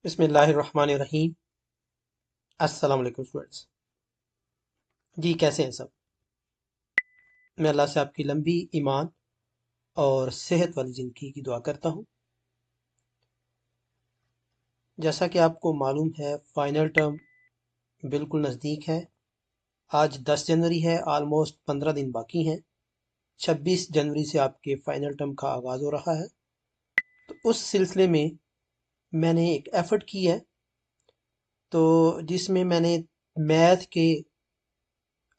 बिस्मिल्लाहिर्रहमानिर्रहीम। अस्सलाम वालेकुम स्टूडेंट्स। जी कैसे हैं सब? मैं अल्लाह से आपकी लंबी ईमान और सेहत वाली ज़िंदगी की दुआ करता हूँ। जैसा कि आपको मालूम है, फाइनल टर्म बिल्कुल नज़दीक है। आज 10 जनवरी है, आलमोस्ट 15 दिन बाकी हैं। 26 जनवरी से आपके फाइनल टर्म का आगाज़ हो रहा है। तो उस सिलसिले में मैंने एक एफ़र्ट की है, तो जिसमें मैंने मैथ के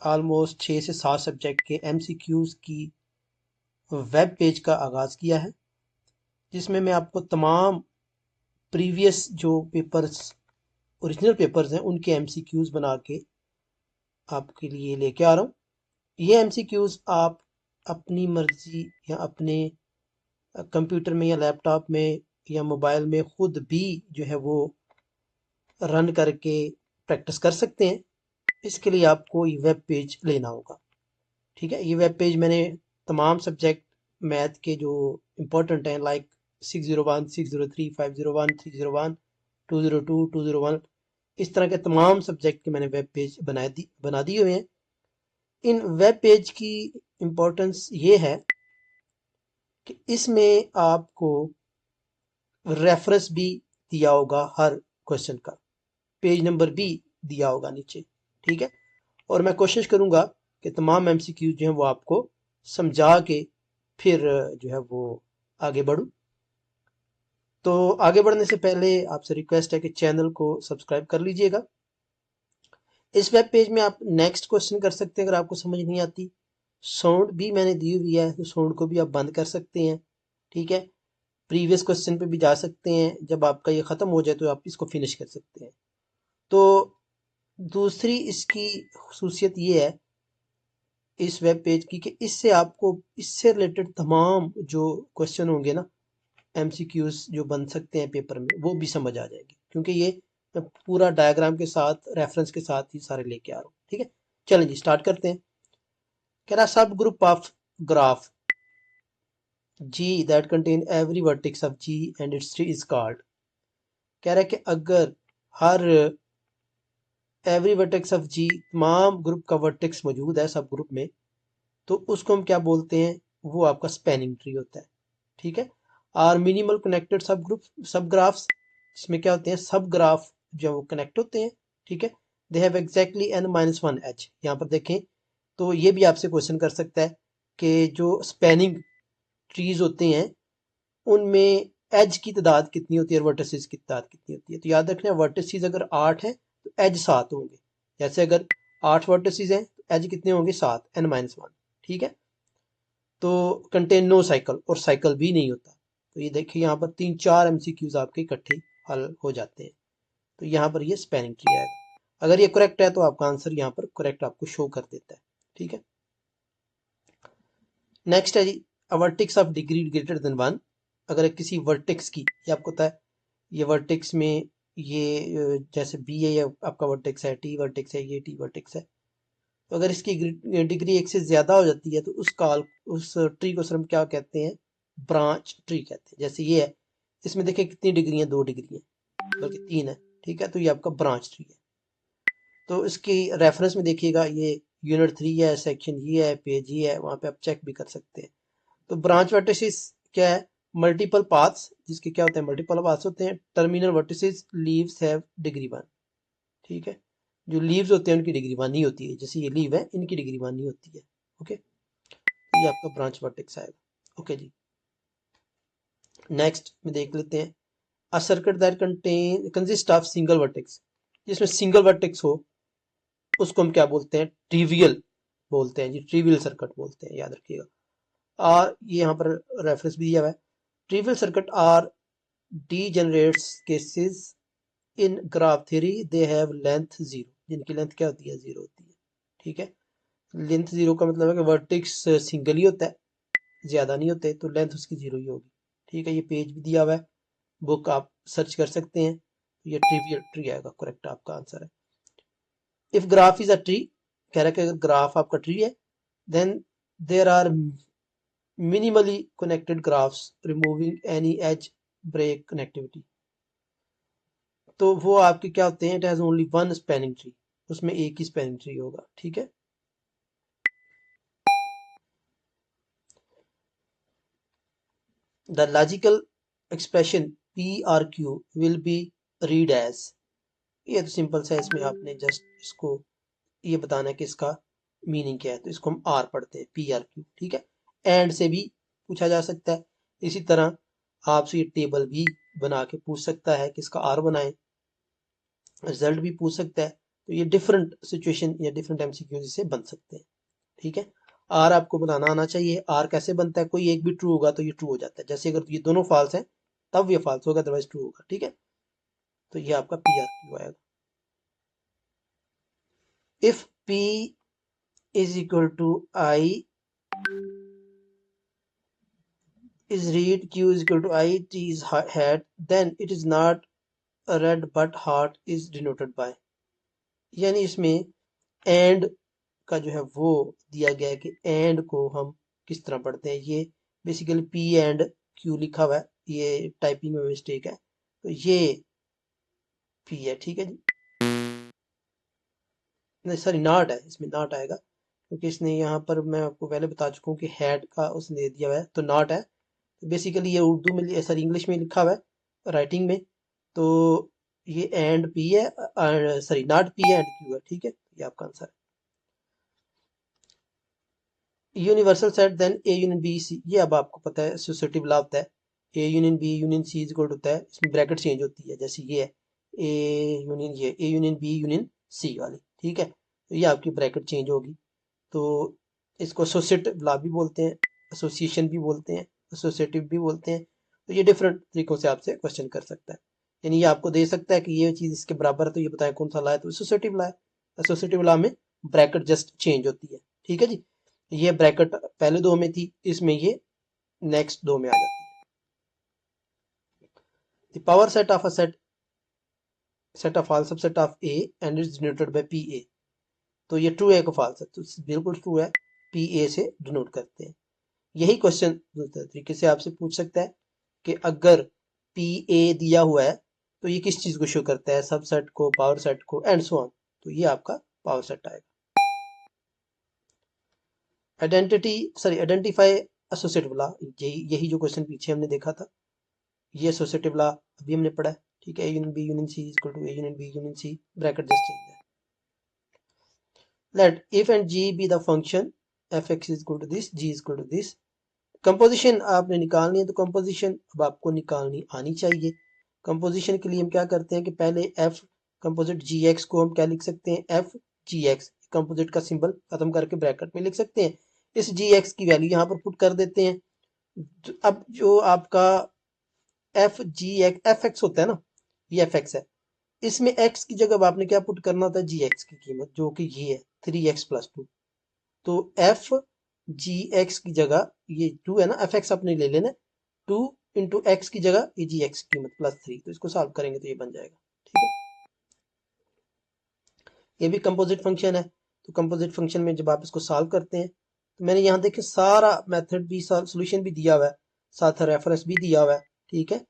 आलमोस्ट 6 से 7 सब्जेक्ट के MCQs की वेब पेज का आगाज़ किया है, जिसमें मैं आपको तमाम प्रीवियस जो पेपर्स ओरिजिनल पेपर्स हैं उनके एमसीक्यूज बना के आपके लिए लेके आ रहा हूँ। ये एमसीक्यूज आप अपनी मर्जी या अपने कंप्यूटर में या लैपटॉप में या मोबाइल में खुद भी जो है वो रन करके प्रैक्टिस कर सकते हैं। इसके लिए आपको ये वेब पेज लेना होगा। ठीक है, ये वेब पेज मैंने तमाम सब्जेक्ट मैथ के जो इम्पोर्टेंट हैं, लाइक 601, 603, 501, 301, 202, 201, इस तरह के तमाम सब्जेक्ट के मैंने वेब पेज बना दिए हुए हैं। इन वेब पेज की इम्पोर्टेंस ये है कि इसमें आपको रेफरेंस भी दिया होगा हर क्वेश्चन का, पेज नंबर भी दिया होगा नीचे। ठीक है, और मैं कोशिश करूंगा कि तमाम एमसीक्यू जो हैं वो आपको समझा के फिर जो है वो आगे बढ़ूं। तो आगे बढ़ने से पहले आपसे रिक्वेस्ट है कि चैनल को सब्सक्राइब कर लीजिएगा। इस वेब पेज में आप नेक्स्ट क्वेश्चन कर सकते हैं अगर आपको समझ नहीं आती। साउंड भी मैंने दी हुई है, तो साउंड को भी आप बंद कर सकते हैं। ठीक है, प्रीवियस क्वेश्चन पे भी जा सकते हैं। जब आपका ये ख़त्म हो जाए तो आप इसको फिनिश कर सकते हैं। तो दूसरी इसकी खसूसियत ये है इस वेब पेज की, कि इससे आपको इससे रिलेटेड तमाम जो क्वेश्चन होंगे ना, एमसीक्यूज जो बन सकते हैं पेपर में, वो भी समझ आ जाएंगे, क्योंकि ये मैं पूरा डायग्राम के साथ रेफरेंस के साथ ही सारे लेके आ रहा हूँ। ठीक है, चलें जी स्टार्ट करते हैं। कह रहा सब group of graph G that contain every vertex of G and its tree is called। कह रहा है कि अगर हर एवरी वर्टेक्स ऑफ G, तमाम ग्रुप का वर्टेक्स मौजूद है सब ग्रुप में, तो उसको हम क्या बोलते हैं? वो आपका स्पैनिंग ट्री होता है। ठीक है, और मिनिमल कनेक्टेड सब ग्रुप सब ग्राफ्स, जिसमें क्या होते हैं? सब ग्राफ जो वो कनेक्ट होते हैं। ठीक है, they have exactly n-1 as. यहाँ पर देखें तो ये भी आपसे क्वेश्चन कर सकता है कि जो स्पैनिंग ट्रीज होते हैं उनमें एज की तादाद कितनी होती है और वर्टिसेस की तादाद कितनी होती है। तो याद रखना, वर्टिसेस अगर 8 है तो एज 7 होंगे। जैसे अगर 8 वर्टिसेस हैं तो एज कितने होंगे? 7, n-1। ठीक है, तो कंटेन नो साइकिल, और साइकिल भी नहीं होता। तो ये देखिए यहाँ पर 3-4 एमसीक्यूज आपके इकट्ठे हल हो जाते हैं। तो यहाँ पर ये स्पैनिंग ट्री आएगा। अगर ये करेक्ट है तो आपका आंसर यहाँ पर करेक्ट आपको शो कर देता है। ठीक है, नेक्स्ट है जी, a vertex of degree greater than 1। अगर किसी वर्टेक्स की, ये आपको पता है ये वर्टेक्स में ये जैसे बी है, ये आपका वर्टेक्स है, टी वर्टेक्स है, ये टी वर्टेक्स है। तो अगर इसकी डिग्री 1 से ज़्यादा हो जाती है तो उस ट्री को सर हम क्या कहते हैं? ब्रांच ट्री कहते हैं। जैसे ये है, इसमें देखिए कितनी डिग्री है? 2 डिग्री है, बल्कि 3 है। ठीक है, तो ये आपका ब्रांच ट्री है। तो इसकी रेफरेंस में देखिएगा, ये यूनिट 3 है, सेक्शन ये है, पेज ये है, वहाँ पे आप चेक भी कर सकते हैं। तो ब्रांच वर्टिसेस क्या है? मल्टीपल पाथ्स, जिसके क्या होते हैं? मल्टीपल पाथ्स होते हैं। Terminal vertices leaves have degree 1। ठीक है, जो लीव्स होते हैं उनकी डिग्री 1 ही होती है। जैसे ये लीव है, इनकी डिग्री 1 ही होती है। ओके, तो ये आपका ब्रांच वर्टेक्स आएगा। ओके जी, नेक्स्ट में देख लेते हैं, a circuit that consist of single vertex. जिसमें सिंगल वर्टेक्स हो उसको हम क्या बोलते हैं? ट्रिवियल बोलते हैं जी, ट्रिवियल सर्किट बोलते हैं, याद रखिएगा। और ये यहाँ पर रेफरेंस भी दिया हुआ है। Trivial circuit are degenerates cases in graph theory, they have length 0। जिनकी लेंथ क्या होती है? 0 होती है। ठीक है, लेंथ 0 का मतलब है कि वर्टेक्स सिंगल ही होता है, ज़्यादा नहीं होते, तो लेंथ उसकी 0 ही होगी। ठीक है, ये पेज भी दिया हुआ है, बुक आप सर्च कर सकते हैं। ये ट्रिवियल ट्री आएगा, करेक्ट आपका आंसर है। If graph is a tree, कह रहा है कि अगर ग्राफ आपका ट्री है, then there are minimally connected graphs removing any edge break connectivity. तो वो आपके क्या होते हैं, it has only one spanning tree, उसमें एक ही स्पैनिंग ट्री होगा, ठीक है। The logical expression P R Q will be read as, ये तो सिंपल सा है, इसमें आपने जस्ट इसको ये बताना है कि इसका मीनिंग क्या है, तो इसको हम आर पढ़ते हैं, पी आर क्यू, ठीक है। एंड से भी पूछा जा सकता है, इसी तरह आपसे ये टेबल भी बना के पूछ सकता है कि इसका आर बनाएं, रिजल्ट भी पूछ सकता है। तो ये डिफरेंट सिचुएशन या डिफरेंट एमसीक्यूज से बन सकते हैं, ठीक है। आर आपको बनाना आना चाहिए। आर कैसे बनता है, कोई एक भी ट्रू होगा तो ये ट्रू हो जाता है, जैसे अगर ये दोनों फॉल्स हैं तब ये फॉल्स होगा, अदरवाइज ट्रू होगा, ठीक है। तो ये आपका पी आर क्यू आएगा। If P is equal to I is read q is equal to I, t is hat, then it is not a red but heart is denoted by, यानी इसमें and का जो है वो दिया गया है कि एंड को हम किस तरह पढ़ते हैं। ये बेसिकली पी एंड क्यू लिखा हुआ है, ये टाइपिंग में मिस्टेक है, तो ये पी है, ठीक है जी। नहीं सॉरी, नॉट है, इसमें नॉट आएगा, क्योंकि इसने यहाँ पर मैं आपको पहले बता चुका हूँ कि हैड का उसने दे दिया हुआ है, तो नॉट है। तो बेसिकली ये उर्दू में सॉरी इंग्लिश में लिखा हुआ है राइटिंग में, तो ये एंड पी है, sorry not P and Q है, ठीक है। ये आपका आंसर है। Universal set then A union B C, ये अब आपको पता है एसोसिएटिव लॉ होता है, A union B union C is equal होता है, इसमें ब्रैकेट चेंज होती है, जैसे ये है ए यूनियन, ये A union B union C वाली, ठीक है। तो ये आपकी ब्रैकेट चेंज होगी, तो इसको एसोसिएटिव लॉ भी बोलते हैं, एसोसिएशन भी बोलते हैं, एसोसिएटिव भी बोलते हैं। तो ये डिफरेंट तरीकों से आपसे क्वेश्चन कर सकता है, यानी ये आपको दे सकता है कि ये चीज़ इसके बराबर है, तो ये बताएं कौन सा लॉ है, तो एसोसिएटिव लॉ है। एसोसिएटिव लॉ में ब्रैकेट जस्ट चेंज होती है, ठीक है जी। ये ब्रैकेट पहले दो में थी, इसमें ये नेक्स्ट दो में आ जाती है। The power set of a set of all subset of A and is denoted by P A, तो ये ट्रू है कि फॉल्स है, तो बिल्कुल ट्रू है, पी ए से डिनोट करते हैं। यही क्वेश्चन दूसरे तरीके से आपसे पूछ सकता है कि अगर पी ए दिया हुआ है तो ये किस चीज को शो करता है, सबसेट को, पावर सेट को, एंड सो ऑन, तो ये आपका पावर सेट आएगा। आइडेंटिफाई एसोसिएटिव लॉ, यही जो क्वेश्चन पीछे हमने देखा था, ये एसोसिएटिव लॉ अभी हमने पढ़ा है, ठीक है। A union B union C equal to A union B union C, bracket just change है। Let f and g be the function f x is equal to this, g is equal to this. Composition आपने निकालनी है, तो composition अब आपको निकालनी आनी चाहिए। कंपोजिशन के लिए हम क्या करते हैं कि पहले एफ कंपोजिट जी एक्स को हम क्या लिख सकते हैं, एफ जी एक्स, कंपोजिट का सिंबल खत्म करके ब्रैकेट में लिख सकते हैं। इस जी एक्स की वैल्यू यहाँ पर पुट कर देते हैं। अब जो आपका F G x F x होता है ना, ये एफ एक्स है, इसमें एक्स की जगह आपने क्या पुट करना होता है, जी एक्स की कीमत, जो कि ये है 3x+2। तो एफ जी एक्स की जगह ये 2 है ना, एफ एक्स अपने ले लेना, 2 × एक्स की जगह ये जी एक्स की कीमत +3, तो इसको सॉल्व करेंगे तो ये बन जाएगा, ठीक है। ये भी कंपोजिट फंक्शन है, तो कंपोजिट फंक्शन में जब आप इसको सॉल्व करते हैं, तो मैंने यहाँ देखे सारा मेथड भी, सोल्यूशन भी दिया हुआ है, साथ रेफरेंस भी दिया हुआ है, ठीक है।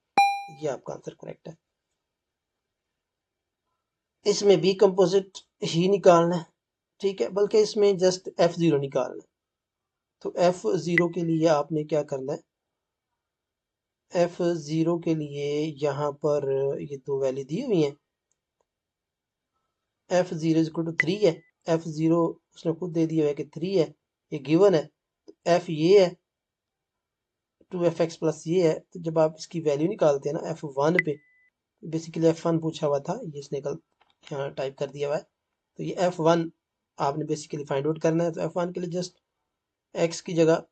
ये आपका आंसर करेक्ट है। इसमें भी कंपोजिट ही निकालना है, ठीक है, बल्कि इसमें जस्ट F0 निकालना है। तो F0 के लिए आपने क्या करना है, F0 के लिए यहाँ पर ये दो वैल्यू दी हुई हैं, F0 इज इक्वल टू 3 है, F0 उसने खुद दे दिया है कि 3 है, ये गिवन है। तो F ये है, 2fx प्लस ये है, तो जब आप इसकी वैल्यू निकालते हैं ना F1 पे, बेसिकली F1 पूछा हुआ था, ये इसने कल यहाँ टाइप कर दिया हुआ है, तो ये F1 आपने बेसिकली फाइंड आउट करना है। तो F1 के लिए जस्ट x की जगह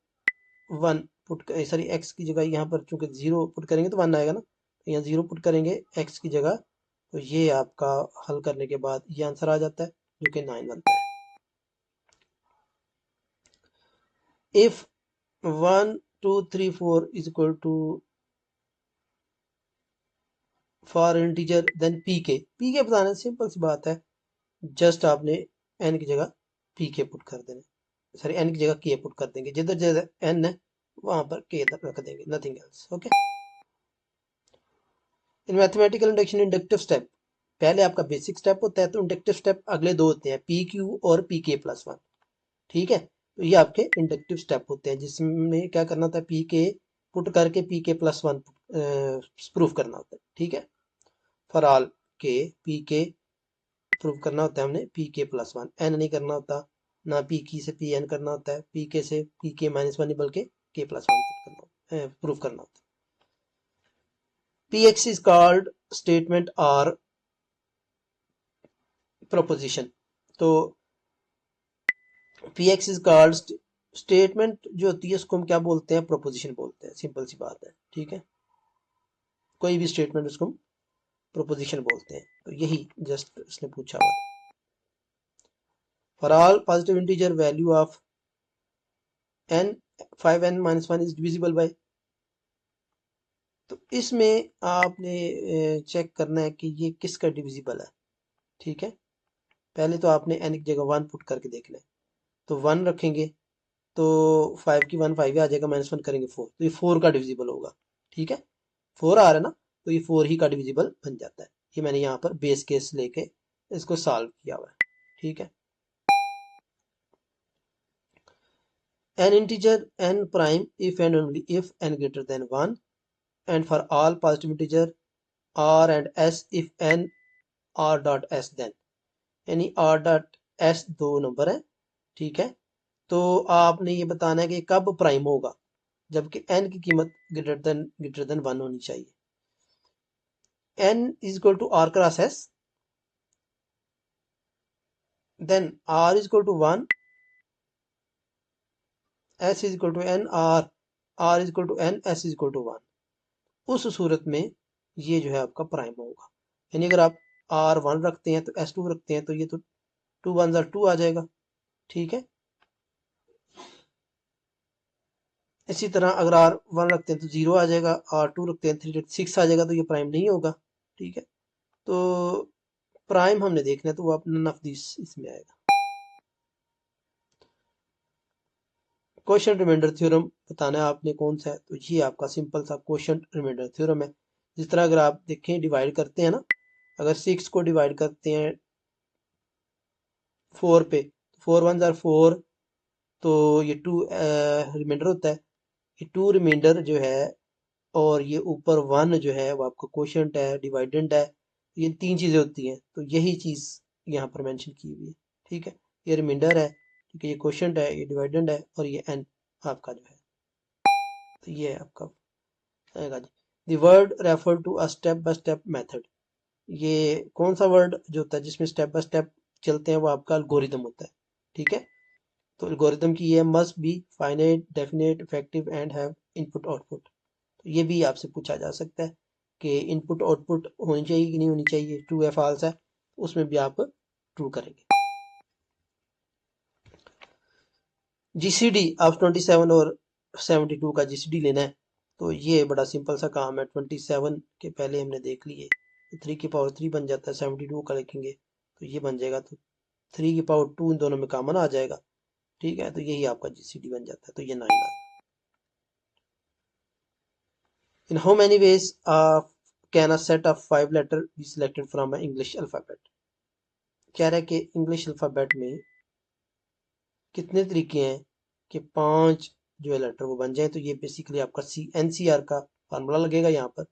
1 पुट, सॉरी x की जगह यहाँ पर चूंकि 0 पुट करेंगे तो 1 आएगा ना, तो यहाँ 0 पुट करेंगे x की जगह, तो ये आपका हल करने के बाद ये आंसर आ जाता है, जो कि 9 बनता है। If 1 2 3 4 is equal to for integer then P के बताना सिंपल सी बात है, जस्ट आपने एन की जगह पी के पुट कर देना, सॉरी एन की जगह के पुट कर देंगे, जिधर जिधर एन है वहां पर के रख देंगे, नथिंग एल्स, ओके। इन मैथमेटिकल इंडक्शन इंडक्टिव स्टेप पहले आपका बेसिक स्टेप होता है, तो इंडक्टिव स्टेप अगले दो होते हैं, पी क्यू और पी के प्लस वन। ठीक है, तो ये आपके इंडक्टिव स्टेप होते हैं जिसमें क्या करना होता है, पी के पुट करके पी के प्लस वन प्रूफ करना होता है। ठीक है, फॉर ऑल के पी के प्रूव करना होता है हमने पी के प्लस वन, एन नहीं करना होता, ना पी की से पी एन करना होता है, पी के से पी के माइनस वन नहीं बल्कि के प्लस वन प्रूव करना होता है। P x is called statement और प्रोपोजिशन। तो P x is called statement जो होती है उसको हम क्या बोलते हैं, प्रोपोजिशन बोलते हैं, सिंपल सी बात है। ठीक है, कोई भी स्टेटमेंट उसको हम प्रोपोजिशन बोलते हैं। तो यही जस्ट उसने पूछा हुआ था। For all positive integer value of n 5n minus one is divisible by. तो इसमें आपने चेक करना है कि ये किसका डिविजिबल है। ठीक है, पहले तो आपने n की जगह वन पुट करके देखना है। तो वन रखेंगे तो 5 की वन 5 आ जाएगा, माइनस वन करेंगे 4, तो ये 4 का डिविजिबल होगा। ठीक है, 4 आ रहा है ना, तो ये 4 ही का डिविजिबल बन जाता है। ये मैंने यहाँ पर बेस केस लेके इसको सॉल्व किया हुआ है। ठीक है, an integer n prime if and only if n greater than 1 and for all positive integer r and s if n r dot s then, यानी r dot s दो number है। ठीक है, तो आपने ये बताना है कि कब प्राइम होगा, जबकि n की कीमत ग्रेटर देन वन होनी चाहिए। n is equal to r cross s, then r is equal to one, s is equal to n, r is equal to n, s is equal to one. उस सूरत में ये जो है आपका prime होगा। यानी अगर आप आर वन रखते हैं तो एस टू रखते हैं, तो ये तो टू वन जार टू आ जाएगा। ठीक है, इसी तरह अगर आर वन रखते हैं तो जीरो आ जाएगा, आर टू रखते हैं थ्री सिक्स आ जाएगा, तो ये प्राइम नहीं होगा। ठीक है, तो प्राइम हमने देखना है तो वो अपना नन ऑफ दिस इसमें आएगा। क्वेश्चन रिमाइंडर थ्योरम बताना है आपने कौन सा है, तो ये आपका सिंपल सा क्वेश्चन रिमाइंडर थ्योरम है। जिस तरह अगर आप देखें डिवाइड करते हैं ना, अगर 6 को डिवाइड करते हैं 4 पे, 4 वन जार 4, तो ये 2 रिमाइंडर होता है। ये 2 रिमाइंडर जो है और ये ऊपर 1 जो है वो आपका क्वोशंट है, डिवाइडेंड है। ये तीन चीज़ें होती हैं, तो यही चीज़ यहाँ पर मेंशन की हुई है। ठीक है, ये रिमाइंडर है, ठीक है, ये क्वोशंट है, ये डिवाइडेंड है और ये n आपका जो है, तो ये आपका आएगा जी। The word refer to a step by step method. ये कौन सा वर्ड जो होता है जिसमें स्टेप बाय स्टेप चलते हैं, वो आपका एल्गोरिदम होता है। ठीक है, तो एल्गोरिदम की ये must be finite, definite, effective and have input output. तो ये भी आपसे पूछा जा सकता है कि इनपुट आउटपुट होनी चाहिए कि नहीं होनी चाहिए, ट्रू है फॉल्स है, उसमें भी आप ट्रू करेंगे। जीसीडी आप 27 और 72 का जीसीडी लेना है, तो ये बड़ा सिंपल सा काम है। 27 के पहले हमने देख लिए, तो 3 की पावर 3 बन जाता है, 72 का लिखेंगे तो ये बन जाएगा, तो 3 की पावर 2 इन दोनों में कॉमन आ जाएगा। ठीक है, तो यही आपका जीसीडी बन जाता है, तो ये 9 आएगा। In how many ways can a set of 5 letter be selected from an English alphabet? कह रहा है कि इंग्लिश अल्फ़ाबेट में कितने तरीके हैं कि 5 जो है लेटर वो बन जाए। तो ये बेसिकली आपका एनसीआर का फार्मूला लगेगा यहाँ पर।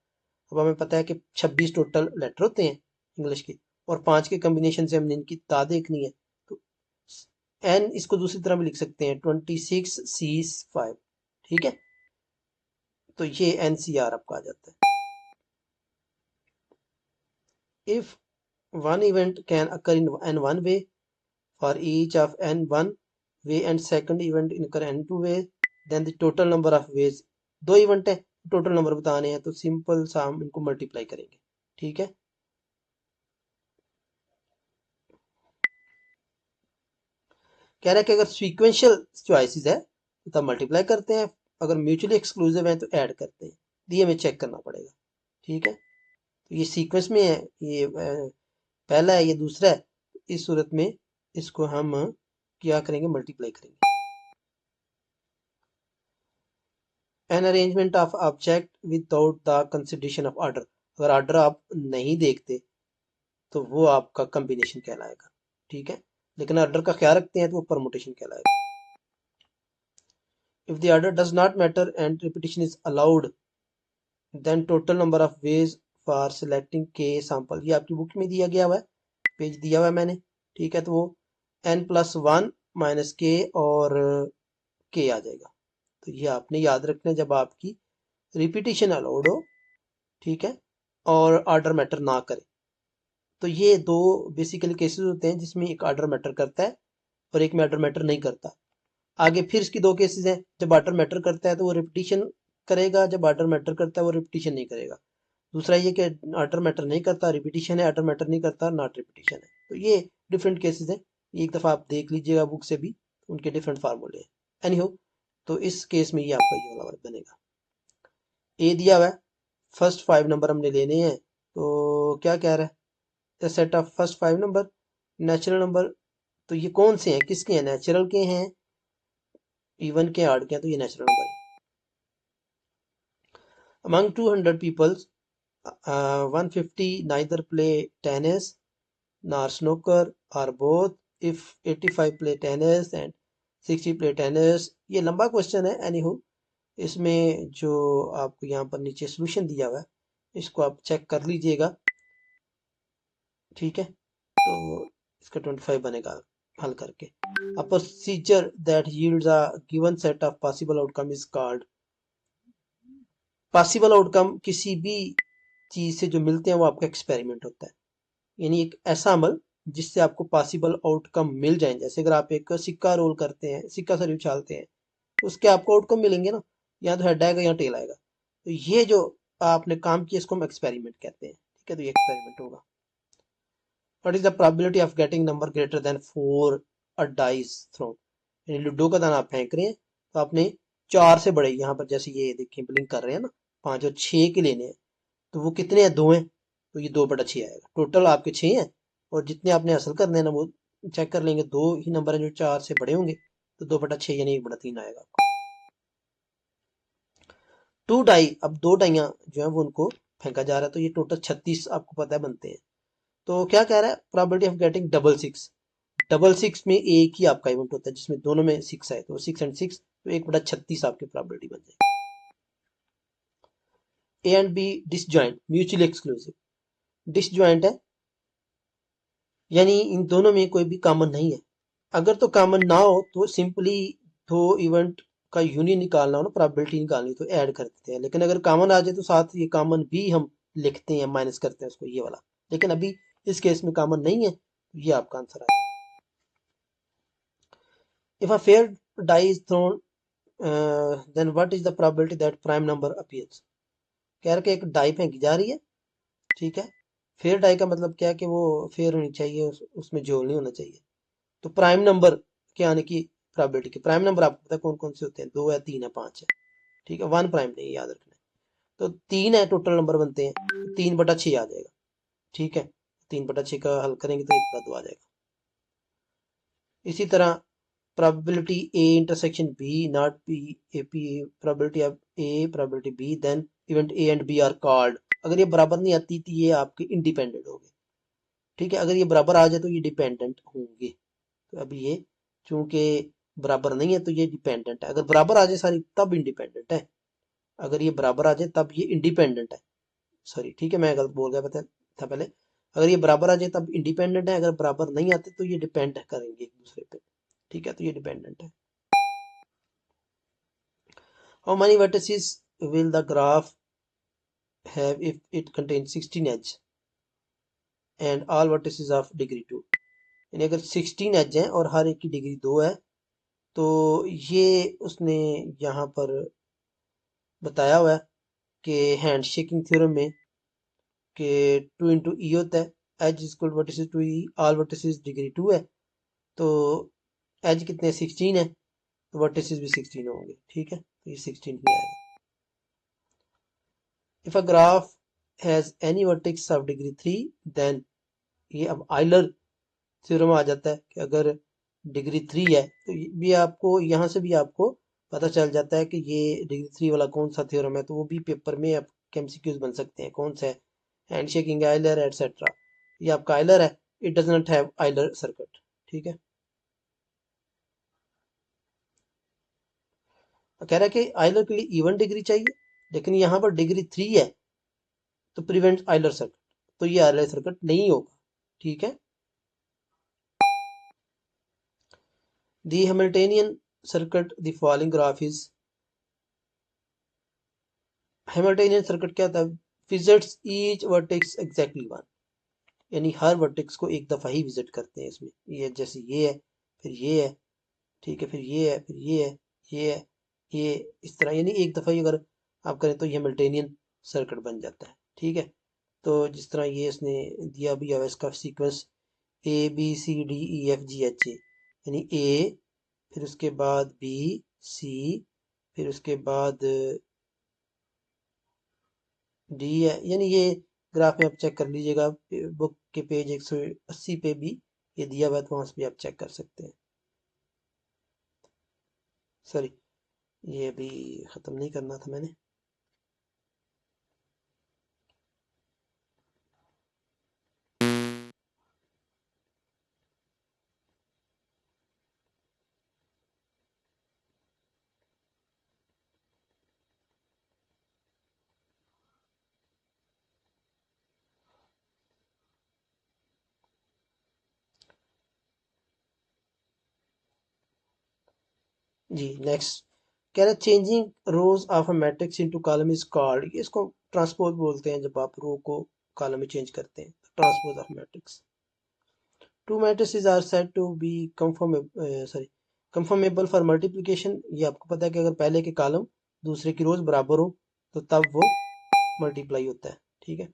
अब हमें पता है कि 26 टोटल लेटर होते हैं इंग्लिश के, और 5 के कम्बिनेशन से हमने इनकी तादाद देखनी है। तो एन इसको दूसरी तरह भी लिख सकते हैं, 26C5। ठीक है, तो ये एनसीआर आपका आ जाता है। If one event can occur in one way for each of n one way and second event in occur n two way, then the total number of ways, दो इवेंट है, total number बताने हैं, तो simple सा हम इनको multiply करेंगे। ठीक है, कह रहा है कि अगर सीक्वेंशियल चॉइसेस है तो तब मल्टीप्लाई करते हैं, अगर म्यूचुअली एक्सक्लूसिव है तो ऐड करते हैं। तो ये हमें चेक करना पड़ेगा। ठीक है, तो ये सीक्वेंस में है, ये पहला है, ये दूसरा है। इस सूरत में इसको हम क्या करेंगे, मल्टीप्लाई करेंगे। An arrangement of object without the consideration of order. अगर ऑर्डर आप नहीं देखते तो वो आपका कम्बिनेशन कहलाएगा। ठीक है, लेकिन ऑर्डर का ख्याल रखते हैं तो वो परमुटेशन कहलाएगा। If the order does not matter and repetition is allowed then total number of ways for selecting K sample, ये आपकी बुक में दिया गया हुआ है, पेज दिया हुआ है मैंने। ठीक है, तो वो n+1 माइनस के और के आ जाएगा। तो ये आपने याद रखना है जब आपकी रिपीटिशन अलाउड हो, ठीक है, और ऑर्डर मैटर ना करे। तो ये दो बेसिकली केसेस होते हैं जिसमें एक ऑर्डर मैटर करता है और एक में ऑर्डर मैटर नहीं करता। आगे फिर इसकी दो केसेस हैं, जब ऑर्डर मैटर करता है तो वो रिपीटिशन करेगा, जब ऑर्डर मैटर करता है वो रिपीटिशन नहीं करेगा। दूसरा ये कि ऑर्डर मैटर नहीं करता रिपीटिशन है, ऑर्डर मैटर नहीं करता नॉट रिपीटिशन है। तो ये डिफरेंट केसेस हैं, एक दफ़ा आप देख लीजिएगा बुक से भी, उनके डिफरेंट फार्मूले हैं। एनी हो, तो इस केस में ये आपका ये वाला वर्क बनेगा। ए दिया हुआ है, फर्स्ट 5 नंबर हमने लेने हैं, तो क्या कह रहा है, set of first 5 number natural number. तो ये कौन से हैं, किसके हैं, नेचुरल के हैं, इवन के, ऑड के हैं, तो ये नेचुरल नंबर है। Among 200 people 150 neither play tennis nor snooker or both if 85 play tennis and 60 play tennis। ये लंबा क्वेश्चन है, एनी हो, इसमें जो आपको यहाँ पर नीचे सोल्यूशन दिया हुआ है इसको आप चेक कर लीजिएगा। ठीक है, तो इसका 25 बनेगा हल करके। A procedure that yields a given set of possible outcome is called. Possible outcome किसी भी चीज से जो मिलते हैं वो आपका एक्सपेरिमेंट होता है, यानी एक ऐसा अमल जिससे आपको पॉसिबल आउटकम मिल जाए। जैसे अगर आप एक सिक्का रोल करते हैं, सिक्का सर उछालते हैं, तो उसके आपको आउटकम मिलेंगे ना, या तो हेड आएगा या टेल आएगा। तो ये जो आपने काम किया इसको हम एक्सपेरिमेंट कहते हैं। ठीक है, तो ये एक्सपेरिमेंट होगा। What is the probability of getting number greater than 4 a dice thrown. यानी लूडो का दाना आप फेंक रहे हैं, तो आपने 4 से बड़े, यहाँ पर जैसे ये देखिए ब्लिंक कर रहे हैं ना, 5 और 6 के लेने हैं, तो वो कितने हैं, 2 हैं, तो ये 2/6 आएगा। टोटल आपके 6 हैं, और जितने आपने हासिल करने हैं ना वो चेक कर लेंगे, 2 ही नंबर हैं जो 4 से बड़े होंगे, तो 2/6 यानी 1/3 आएगा आपको। 2 डाई, अब 2 डाइयाँ जो है वो उनको फेंका जा रहा है, तो ये टोटल 36 आपको पता है बनते हैं। तो क्या कह रहा है, probability of getting double six. Double six में एक ही आपका इवेंट होता है जिसमें दोनों में 6 है, तो 6 एंड 6, तो 1/36 आपकी प्रोबेबिलिटी बन जाएगी। A and B disjoint mutually exclusive. Disjoint है यानी इन दोनों में कोई भी कॉमन नहीं है। अगर तो कॉमन ना हो तो सिंपली दो इवेंट का यूनियन निकालना हो ना, प्रोबेबिलिटी निकालनी, तो ऐड कर देते हैं। लेकिन अगर कॉमन आ जाए तो साथ ये कॉमन भी हम लिखते हैं, माइनस करते हैं उसको, ये वाला। लेकिन अभी इस केस में कॉमन नहीं है, तो ये आपका आंसर आ जाएगा। If a fair die is thrown then what is the probability that prime number appears. कह रहे कि एक डाई फेंकी जा रही है, ठीक है, फेयर डाई का मतलब क्या है कि वो फेयर होनी चाहिए, उसमें जोड़ नहीं होना चाहिए। तो प्राइम नंबर के आने की प्रोबेबिलिटी के, प्राइम नंबर आपको पता है कौन कौन से होते हैं, 2 है, 3 है, 5 है। ठीक है, 1 प्राइम नहीं, याद रखना है। तो 3 है टोटल नंबर बनते हैं, तो 3/6 आ जाएगा। ठीक है, 3/6 का हल करेंगे तो 1/2 आ जाएगा। इसी तरह probability A intersection B not B A P, probability of A probability B, then event A and B are called. अगर ये बराबर नहीं आती तो ये आपके इंडिपेंडेंट होंगे। ठीक है, अगर ये बराबर आ जाए तो ये डिपेंडेंट होंगे। तो अभी ये चूंकि बराबर नहीं है तो ये डिपेंडेंट है। अगर बराबर आ जाए सारी तब इंडिपेंडेंट है, अगर ये बराबर आ जाए तब ये इंडिपेंडेंट है। सॉरी, ठीक है, मैं गलत बोल गया पता था पहले। अगर ये बराबर आ जाए तब इंडिपेंडेंट है, अगर बराबर नहीं आते तो ये डिपेंड करेंगे एक दूसरे पे। ठीक है, तो ये डिपेंडेंट है। How many vertices will the graph have if it contains 16 edge and all vertices of degree 2। यानी अगर 16 एज हैं और हर एक की डिग्री 2 है, तो ये उसने यहाँ पर बताया हुआ है कि हैंड शेकिंग थ्योरम में कि 2 इंटू ई होता है, H equal vertices to E, all vertices degree 2 है, तो एच कितने 16 है, तो वर्टिसेस भी 16 होंगे। ठीक है, तो ये 16 ही आएगा। If a graph has any vertex of degree 3 then, ये अब आइलर थ्योरम आ जाता है कि अगर डिग्री 3 है तो भी आपको यहाँ से भी आपको पता चल जाता है कि ये डिग्री 3 वाला कौन सा थ्योरम है। तो वो भी पेपर में आप एमसीक्यूज बन सकते हैं, कौन सा है, हैंड शेकिंग, आइलर, एटसेट्रा। ये आपका आइलर है, it does not have Euler circuit. ठीक है, कह रहा है कि आइलर के लिए इवन डिग्री चाहिए, लेकिन यहाँ पर डिग्री 3 है, तो प्रिवेंट आइलर सर्किट, तो ये आइलर सर्किट नहीं होगा। ठीक है, the Hamiltonian circuit the following graph is, Hamiltonian circuit क्या था, visits each vertex exactly one, यानी हर वर्टेक्स को एक दफा ही विजिट करते हैं इसमें। ये जैसे ये है, फिर ये है, ठीक है, फिर ये है, फिर ये है, ये है, ये इस तरह, यानी एक दफा ही अगर आप करें तो ये हैमिल्टनियन सर्किट बन जाता है। ठीक है, तो जिस तरह ये इसने दिया भी है इसका सीक्वेंस ABCDEFGHA, यानी ए, फिर उसके बाद बी, सी, फिर उसके बाद डी है, यानी ये ग्राफ में आप चेक कर लीजिएगा, बुक के पेज 180 पे भी ये दिया हुआ है, तो वहां से भी आप चेक कर सकते हैं। सॉरी, ये अभी ख़त्म नहीं करना था मैंने। जी नेक्स्ट, कह रहे changing rose of a matrix into column is called, इसको ट्रांसपोज बोलते हैं, जब आप रो को कॉलम में चेंज करते हैं, transpose of matrix. Two matrices are said to be conformable for multiplication, ये आपको पता है कि अगर पहले के कॉलम दूसरे की रोज बराबर हो तो तब वो मल्टीप्लाई होता है। ठीक है,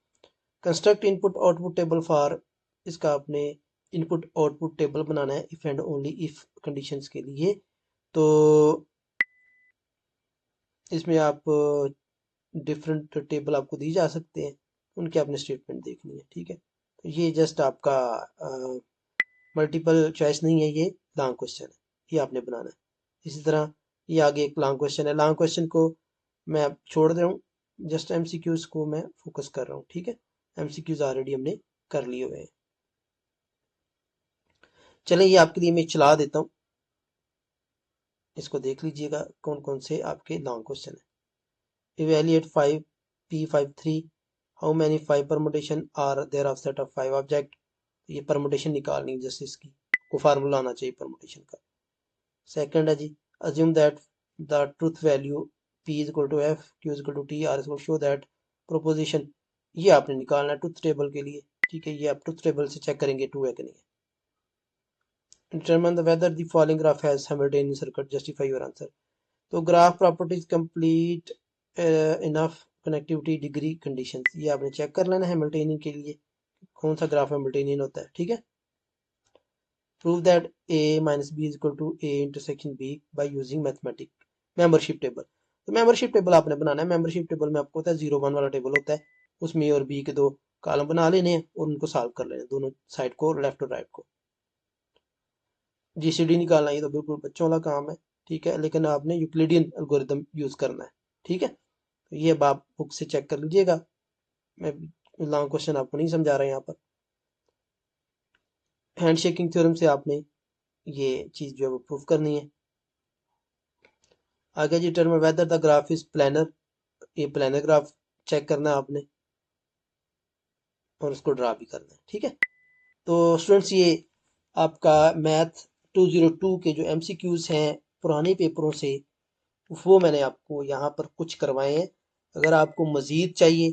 construct input output table for, इसका आपने इनपुट आउटपुट टेबल बनाना है if and only if conditions के लिए। तो इसमें आप डिफरेंट टेबल आपको दी जा सकते हैं, उनके आपने स्टेटमेंट देखनी है। ठीक है, तो ये जस्ट आपका मल्टीपल चॉइस नहीं है, ये लॉन्ग क्वेश्चन है, ये आपने बनाना है। इसी तरह ये आगे एक लॉन्ग क्वेश्चन है, लॉन्ग क्वेश्चन को मैं अब छोड़ दे रहा हूँ, जस्ट एमसीक्यूज को मैं फोकस कर रहा हूँ। ठीक है, एमसीक्यूज ऑलरेडी हमने कर लिए हुए हैं। चलें, ये आपके लिए मैं चला देता हूँ, इसको देख लीजिएगा कौन कौन से आपके लॉन्ग क्वेश्चन है। Evaluate 5P53, how many 5 permutation are there of set of 5 object, ये परमुटेशन निकालनी, जैसे इसकी को फार्मूला आना चाहिए परमुटेशन का। सेकंड है जी, assume that the truth value P is equal to F, Q is equal to T, R is equal to show that proposition, ये आपने निकालना है ट्रूथ टेबल के लिए। ठीक है, ये आप ट्रूथ टेबल से चेक करेंगे ट्रू है कि नहीं है। Determine the whether the following graph has Hamiltonian circuit, justify your answer. तो graph properties complete enough connectivity degree conditions, ये आपने चेक कर लेना है हैमिल्टनियन के लिए कौन सा ग्राफ हैमिल्टनियन होता है। ठीक है, prove that a minus B is equal to a intersection b by using mathematic membership table. तो मेंबरशिप टेबल आपने बनाना है, मेंबरशिप टेबल में आपको होता है 0 1 वाला टेबल होता है, उसमें और बी के दो कॉलम बना लेने हैं और उनको सॉल्व कर लेने, दोनों साइड को, लेफ्ट और राइट को। जीसीडी निकालना ये तो बिल्कुल बच्चों वाला काम है। ठीक है, लेकिन आपने यूक्लिडियन एल्गोरिदम यूज करना है। ठीक है, तो ये अब आप बुक से चेक कर लीजिएगा, मैं लॉन्ग क्वेश्चन आपको नहीं समझा रहा यहाँ पर। हैंड शेकिंग थ्योरम से आपने ये चीज जो है वो प्रूफ करनी है। आगे जी, determine whether the graph is planar, ये प्लानर ग्राफ चेक करना है आपने और उसको ड्रा भी करना है। ठीक है, तो स्टूडेंट्स ये आपका मैथ 202 के जो एमसीक्यूज हैं पुराने पेपरों से, वो मैंने आपको यहाँ पर कुछ करवाए हैं। अगर आपको मज़ीद चाहिए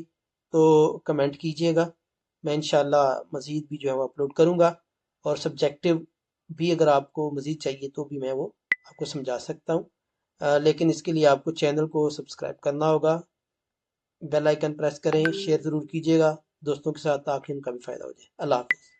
तो कमेंट कीजिएगा, मैं इंशाल्लाह मज़ीद भी जो है वो अपलोड करूँगा, और सब्जेक्टिव भी अगर आपको मज़ीद चाहिए तो भी मैं वो आपको समझा सकता हूँ। लेकिन इसके लिए आपको चैनल को सब्सक्राइब करना होगा, बेल आइकन प्रेस करें, शेयर ज़रूर कीजिएगा दोस्तों के साथ ताकि उनका भी फ़ायदा हो जाए। अल्लाह हाफ़िज़।